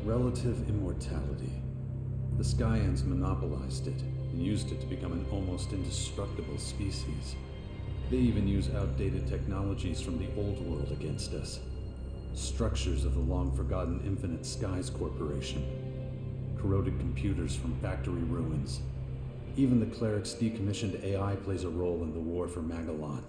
Relative immortality. The Skyans monopolized it and used it to become an almost indestructible species. They even use outdated technologies from the old world against us. Structures of the long-forgotten Infinite Skies Corporation. Corroded computers from factory ruins. Even the cleric's decommissioned AI plays a role in the war for Magellan.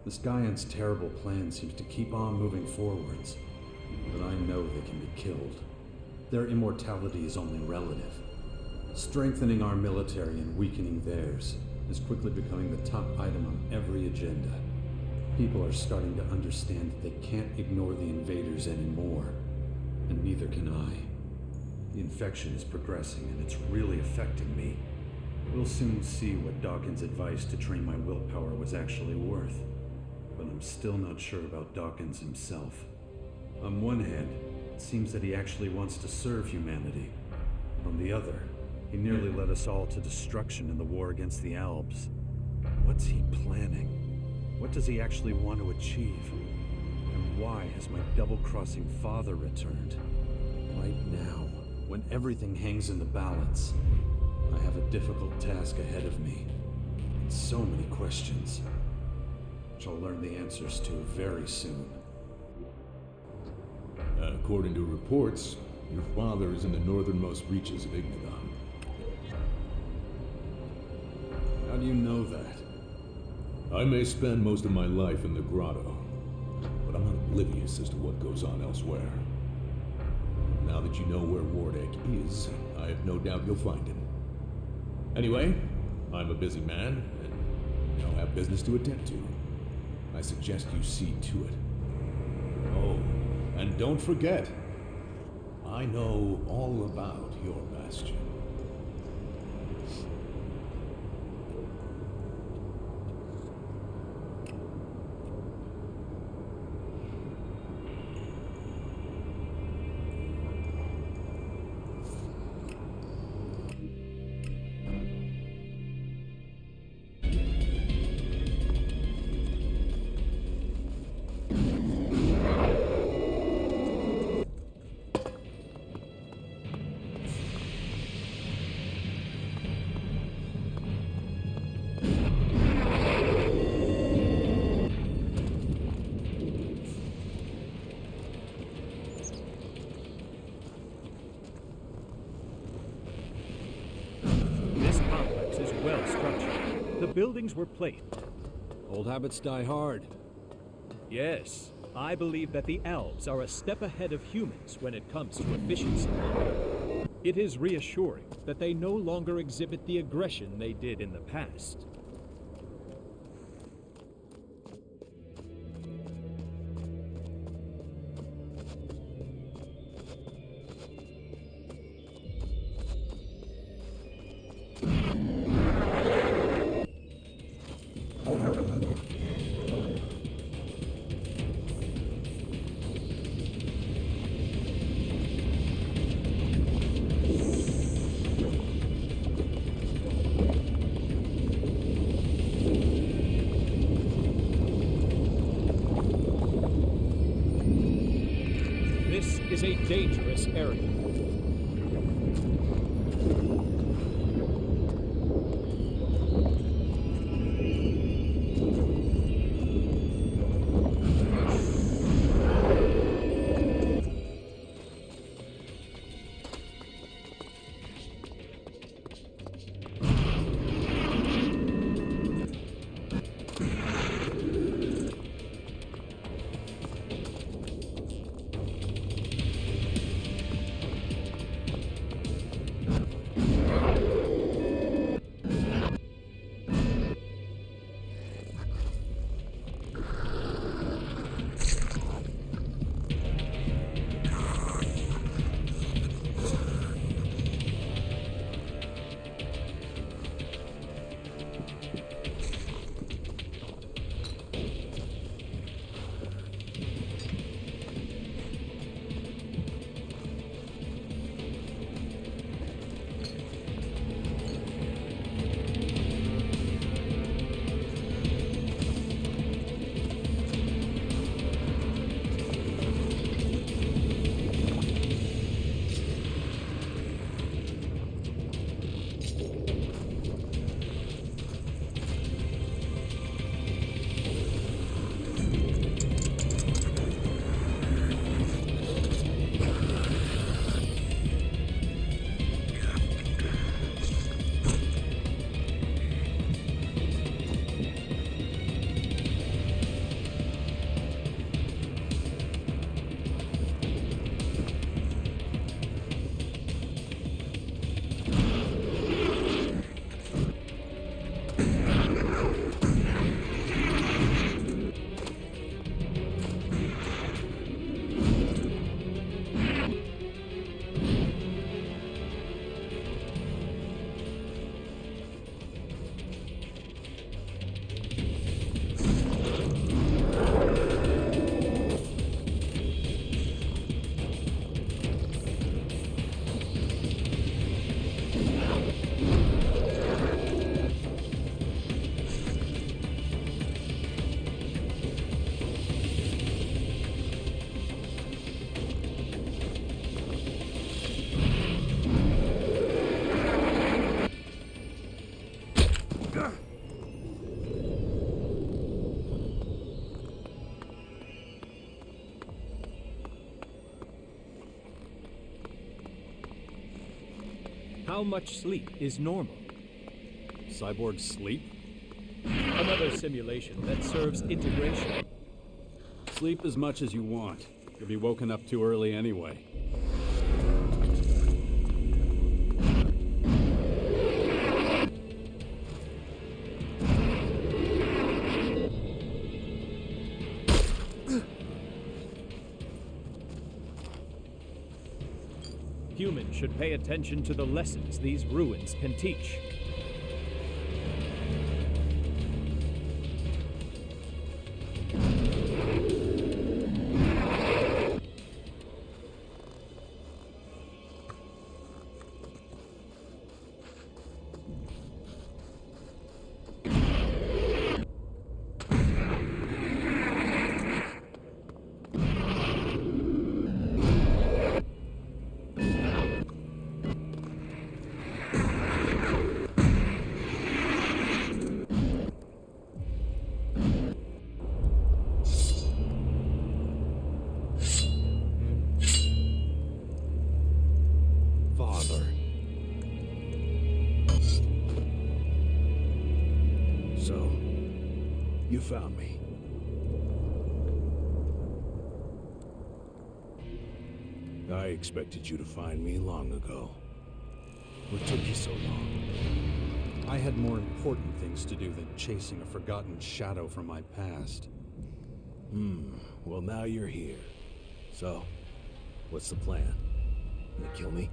The Skyans' terrible plan seems to keep on moving forwards, but I know they can be killed. Their immortality is only relative. Strengthening our military and weakening theirs is quickly becoming the top item on every agenda. People are starting to understand that they can't ignore the invaders anymore, and neither can I. The infection is progressing and it's really affecting me. We'll soon see what Dawkins' advice to train my willpower was actually worth, but I'm still not sure about Dawkins himself. On one hand, it seems that he actually wants to serve humanity. On the other, he nearly led us all to destruction in the war against the Albs. What's he planning? What does he actually want to achieve? And why has my double-crossing father returned? Right now, when everything hangs in the balance, I have a difficult task ahead of me. And so many questions, which I'll learn the answers to very soon. According to reports, your father is in the northernmost reaches of Igniton. How do you know that? I may spend most of my life in the grotto, but I'm not oblivious as to what goes on elsewhere. Now that you know where Wardegg is, I have no doubt you'll find him. Anyway, I'm a busy man, and I'll have business to attend to. I suggest you see to it. Oh, and don't forget, I know all about your bastion. Buildings were placed. Old habits die hard. Yes, I believe that the Elves are a step ahead of humans when it comes to efficiency. It is reassuring that they no longer exhibit the aggression they did in the past. Is a dangerous area. How much sleep is normal? Cyborg sleep? Another simulation that serves integration. Sleep as much as you want. You'll be woken up too early anyway. Humans should pay attention to the lessons these ruins can teach. Father. So, you found me. I expected you to find me long ago. What took you so long? I had more important things to do than chasing a forgotten shadow from my past. Well, now you're here. So, what's the plan? Gonna kill me?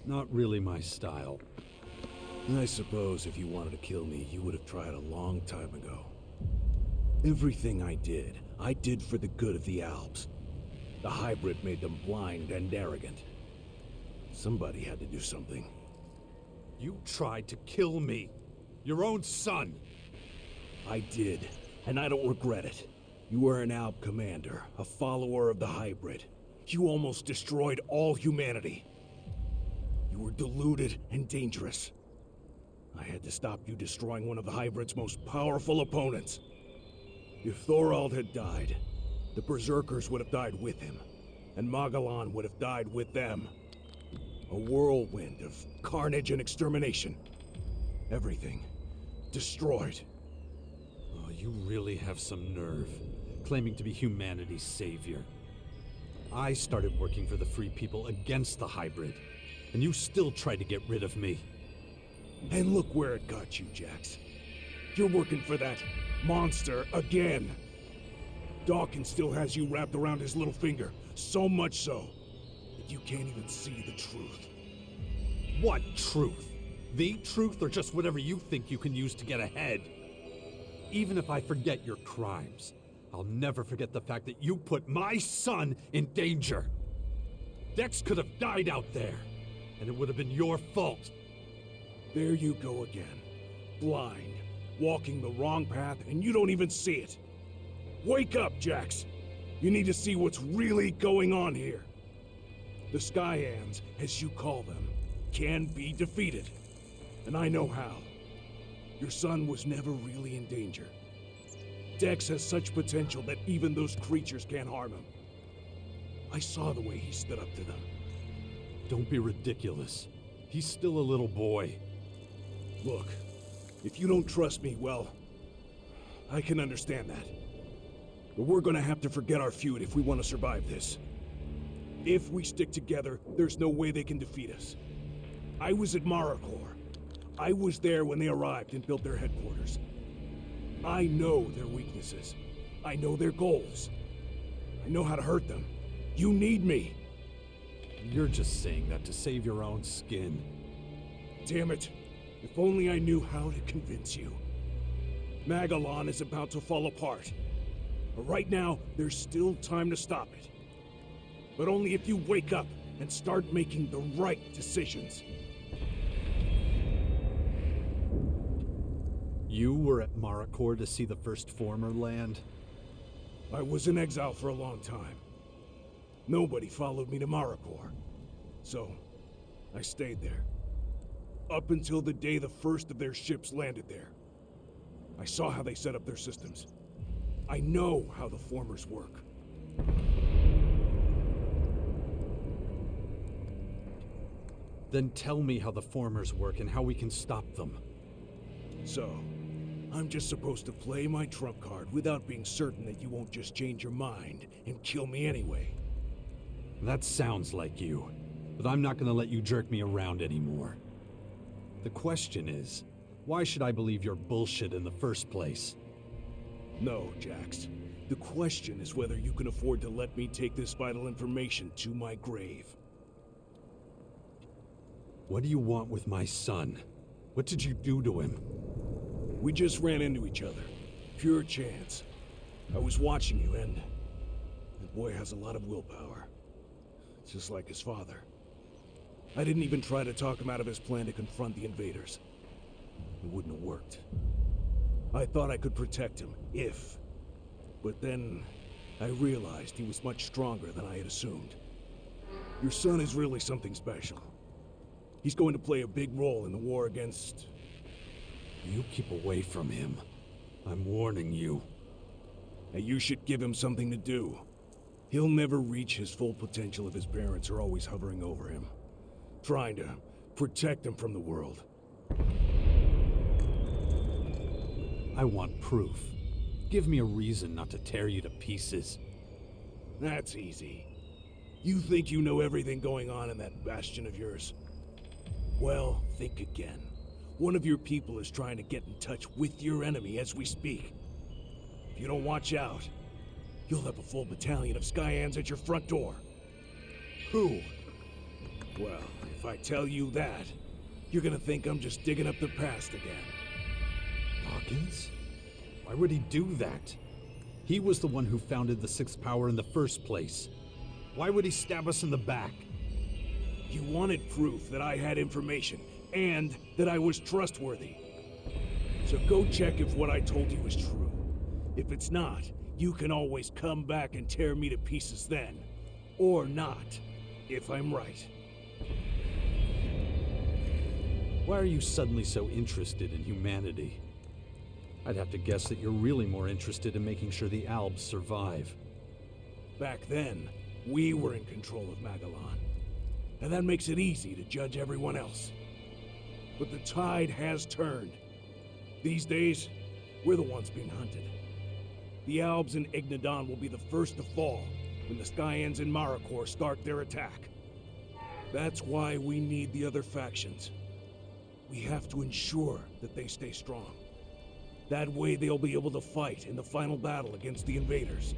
Not really my style. I suppose if you wanted to kill me, you would have tried a long time ago. Everything I did for the good of the Alps. The hybrid made them blind and arrogant. Somebody had to do something. You tried to kill me. Your own son. I did, and I don't regret it. You were an Alp commander, a follower of the hybrid. You almost destroyed all humanity. You were deluded and dangerous. I had to stop you destroying one of the hybrid's most powerful opponents. If Thorald had died, the Berserkers would have died with him, and Magellan would have died with them. A whirlwind of carnage and extermination. Everything destroyed. Oh, you really have some nerve, claiming to be humanity's savior. I started working for the Free People against the hybrid, and you still tried to get rid of me. And look where it got you, Jax. You're working for that monster again. Dawkins still has you wrapped around his little finger, so much so that you can't even see the truth. What truth? The truth, or just whatever you think you can use to get ahead? Even if I forget your crimes, I'll never forget the fact that you put my son in danger. Dex could have died out there, and it would have been your fault. There you go again. Blind, walking the wrong path, and you don't even see it. Wake up, Jax! You need to see what's really going on here. The Skyans, as you call them, can be defeated. And I know how. Your son was never really in danger. Dex has such potential that even those creatures can't harm him. I saw the way he stood up to them. Don't be ridiculous. He's still a little boy. Look, if you don't trust me, well, I can understand that. But we're gonna have to forget our feud if we want to survive this. If we stick together, there's no way they can defeat us. I was at Maricor. I was there when they arrived and built their headquarters. I know their weaknesses. I know their goals. I know how to hurt them. You need me. You're just saying that to save your own skin. Damn it. If only I knew how to convince you. Magellan is about to fall apart. But right now, there's still time to stop it. But only if you wake up and start making the right decisions. You were at Maricor to see the first former land? I was in exile for a long time. Nobody followed me to Maricor. So, I stayed there. Up until the day the first of their ships landed there. I saw how they set up their systems. I know how the formers work. Then tell me how the formers work and how we can stop them. So, I'm just supposed to play my trump card without being certain that you won't just change your mind and kill me anyway. That sounds like you, but I'm not gonna let you jerk me around anymore. The question is, why should I believe your bullshit in the first place? No, Jax. The question is whether you can afford to let me take this vital information to my grave. What do you want with my son? What did you do to him? We just ran into each other. Pure chance. I was watching you, and that boy has a lot of willpower. Just like his father. I didn't even try to talk him out of his plan to confront the invaders. It wouldn't have worked. I thought I could protect him, if. But then, I realized he was much stronger than I had assumed. Your son is really something special. He's going to play a big role in the war against... You keep away from him. I'm warning you. And you should give him something to do. He'll never reach his full potential if his parents are always hovering over him, trying to protect him from the world. I want proof. Give me a reason not to tear you to pieces. That's easy. You think you know everything going on in that bastion of yours? Well, think again. One of your people is trying to get in touch with your enemy as we speak. If you don't watch out, you'll have a full battalion of Skyans at your front door. Who? Well, if I tell you that, you're gonna think I'm just digging up the past again. Hawkins? Why would he do that? He was the one who founded the Sixth Power in the first place. Why would he stab us in the back? You wanted proof that I had information, and that I was trustworthy. So go check if what I told you is true. If it's not, you can always come back and tear me to pieces then. Or not, if I'm right. Why are you suddenly so interested in humanity? I'd have to guess that you're really more interested in making sure the Albs survive. Back then, we were in control of Magellan. And that makes it easy to judge everyone else. But the tide has turned. These days, we're the ones being hunted. The Albs and Ignadon will be the first to fall when the Skyans and Marikor start their attack. That's why we need the other factions. We have to ensure that they stay strong. That way they'll be able to fight in the final battle against the invaders.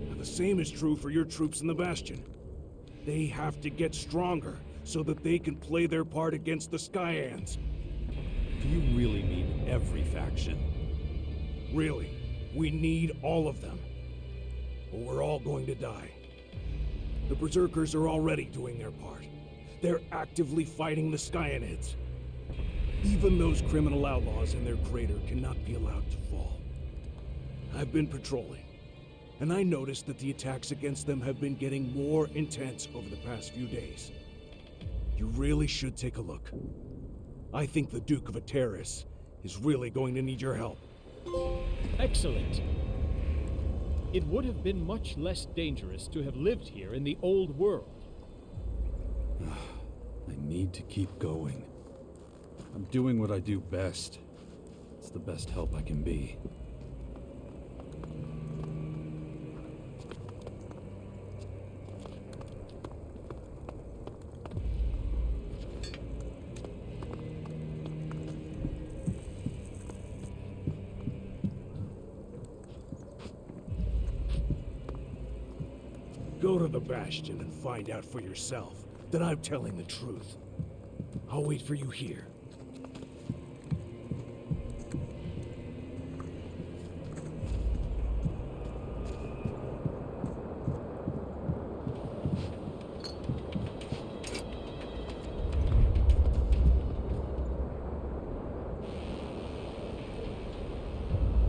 Now, the same is true for your troops in the Bastion. They have to get stronger so that they can play their part against the Skyans. Do you really mean every faction? Really, we need all of them. Or we're all going to die. The Berserkers are already doing their part. They're actively fighting the Skyanids. Even those criminal outlaws in their crater cannot be allowed to fall. I've been patrolling, and I noticed that the attacks against them have been getting more intense over the past few days. You really should take a look. I think the Duke of Ateris is really going to need your help. Excellent. It would have been much less dangerous to have lived here in the old world. I need to keep going. I'm doing what I do best. It's the best help I can be. Go to the Bastion and find out for yourself that I'm telling the truth. I'll wait for you here.